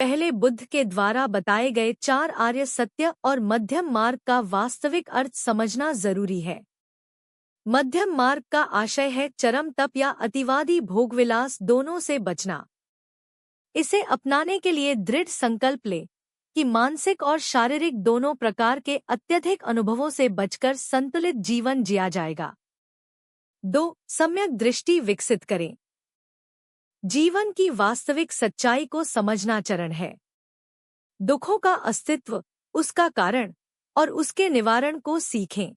पहले बुद्ध के द्वारा बताए गए 4 आर्य सत्य और मध्यम मार्ग का वास्तविक अर्थ समझना जरूरी है। मध्यम मार्ग का आशय है चरम तप या अतिवादी भोगविलास दोनों से बचना। इसे अपनाने के लिए दृढ़ संकल्प ले कि मानसिक और शारीरिक दोनों प्रकार के अत्यधिक अनुभवों से बचकर संतुलित जीवन जिया जाएगा। 2. सम्यक दृष्टि विकसित करें। जीवन की वास्तविक सच्चाई को समझना चरण है। दुखों का अस्तित्व, उसका कारण और उसके निवारण को सीखें।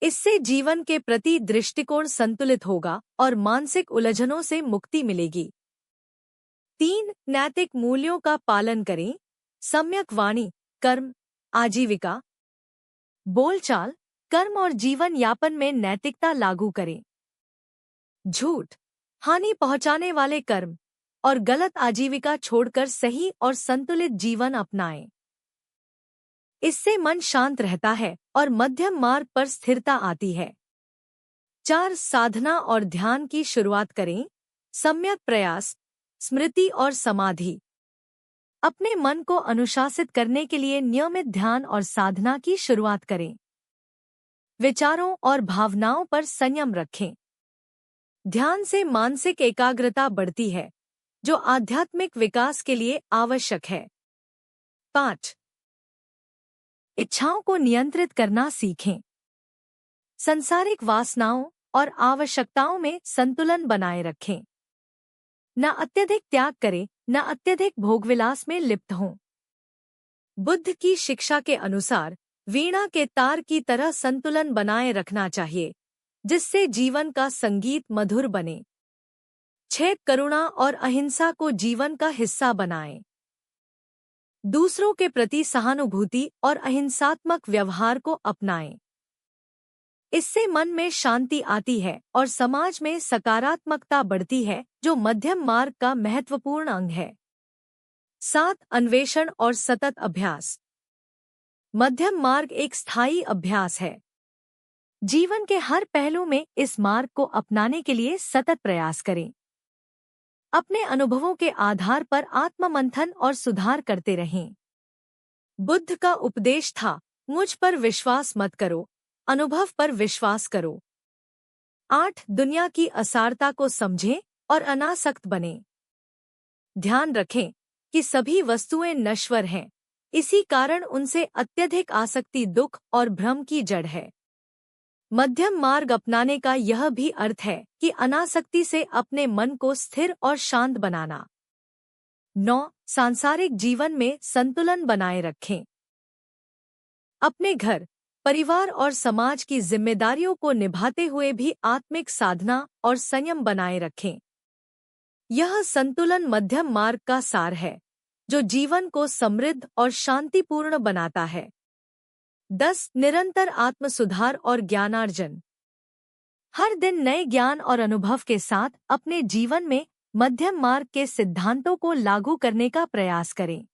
इससे जीवन के प्रति दृष्टिकोण संतुलित होगा और मानसिक उलझनों से मुक्ति मिलेगी। 3. नैतिक मूल्यों का पालन करें। सम्यक वाणी, कर्म, आजीविका, बोलचाल, कर्म और जीवन यापन में नैतिकता लागू करें। झूठ, हानि पहुंचाने वाले कर्म और गलत आजीविका छोड़कर सही और संतुलित जीवन अपनाएं। इससे मन शांत रहता है और मध्यम मार्ग पर स्थिरता आती है। 4. साधना और ध्यान की शुरुआत करें। सम्यक प्रयास, स्मृति और समाधि। अपने मन को अनुशासित करने के लिए नियमित ध्यान और साधना की शुरुआत करें। विचारों और भावनाओं पर संयम रखें। ध्यान से मानसिक एकाग्रता बढ़ती है, जो आध्यात्मिक विकास के लिए आवश्यक है। 5. इच्छाओं को नियंत्रित करना सीखें। सांसारिक वासनाओं और आवश्यकताओं में संतुलन बनाए रखें। न अत्यधिक त्याग करें, न अत्यधिक भोगविलास में लिप्त हों। बुद्ध की शिक्षा के अनुसार वीणा के तार की तरह संतुलन बनाए रखना चाहिए, जिससे जीवन का संगीत मधुर बने। 6. करुणा और अहिंसा को जीवन का हिस्सा बनाएं। दूसरों के प्रति सहानुभूति और अहिंसात्मक व्यवहार को अपनाएं। इससे मन में शांति आती है और समाज में सकारात्मकता बढ़ती है, जो मध्यम मार्ग का महत्वपूर्ण अंग है। 7. अन्वेषण और सतत अभ्यास। मध्यम मार्ग एक स्थायी अभ्यास है। जीवन के हर पहलू में इस मार्ग को अपनाने के लिए सतत प्रयास करें। अपने अनुभवों के आधार पर आत्ममंथन और सुधार करते रहें। बुद्ध का उपदेश था, मुझ पर विश्वास मत करो, अनुभव पर विश्वास करो। 8. दुनिया की असारता को समझें और अनासक्त बनें। ध्यान रखें कि सभी वस्तुएं नश्वर हैं, इसी कारण उनसे अत्यधिक आसक्ति दुख और भ्रम की जड़ है। मध्यम मार्ग अपनाने का यह भी अर्थ है कि अनासक्ति से अपने मन को स्थिर और शांत बनाना। 9. सांसारिक जीवन में संतुलन बनाए रखें। अपने घर, परिवार और समाज की जिम्मेदारियों को निभाते हुए भी आत्मिक साधना और संयम बनाए रखें। यह संतुलन मध्यम मार्ग का सार है, जो जीवन को समृद्ध और शांतिपूर्ण बनाता है। 10. निरंतर आत्मसुधार और ज्ञानार्जन। हर दिन नए ज्ञान और अनुभव के साथ अपने जीवन में मध्यम मार्ग के सिद्धांतों को लागू करने का प्रयास करें।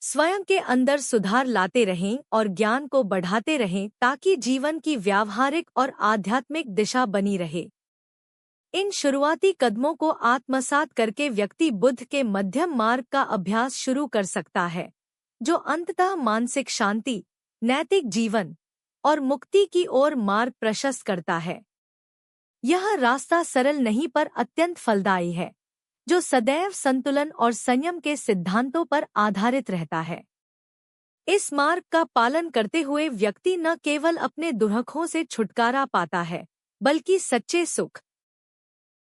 स्वयं के अंदर सुधार लाते रहें और ज्ञान को बढ़ाते रहें ताकि जीवन की व्यावहारिक और आध्यात्मिक दिशा बनी रहे। इन शुरुआती कदमों को आत्मसात करके व्यक्ति बुद्ध के मध्यम मार्ग का अभ्यास शुरू कर सकता है, जो अंततः मानसिक शांति, नैतिक जीवन और मुक्ति की ओर मार्ग प्रशस्त करता है। यह रास्ता सरल नहीं पर अत्यंत फलदायी है, जो सदैव संतुलन और संयम के सिद्धांतों पर आधारित रहता है। इस मार्ग का पालन करते हुए व्यक्ति न केवल अपने दुर्भोगों से छुटकारा पाता है, बल्कि सच्चे सुख,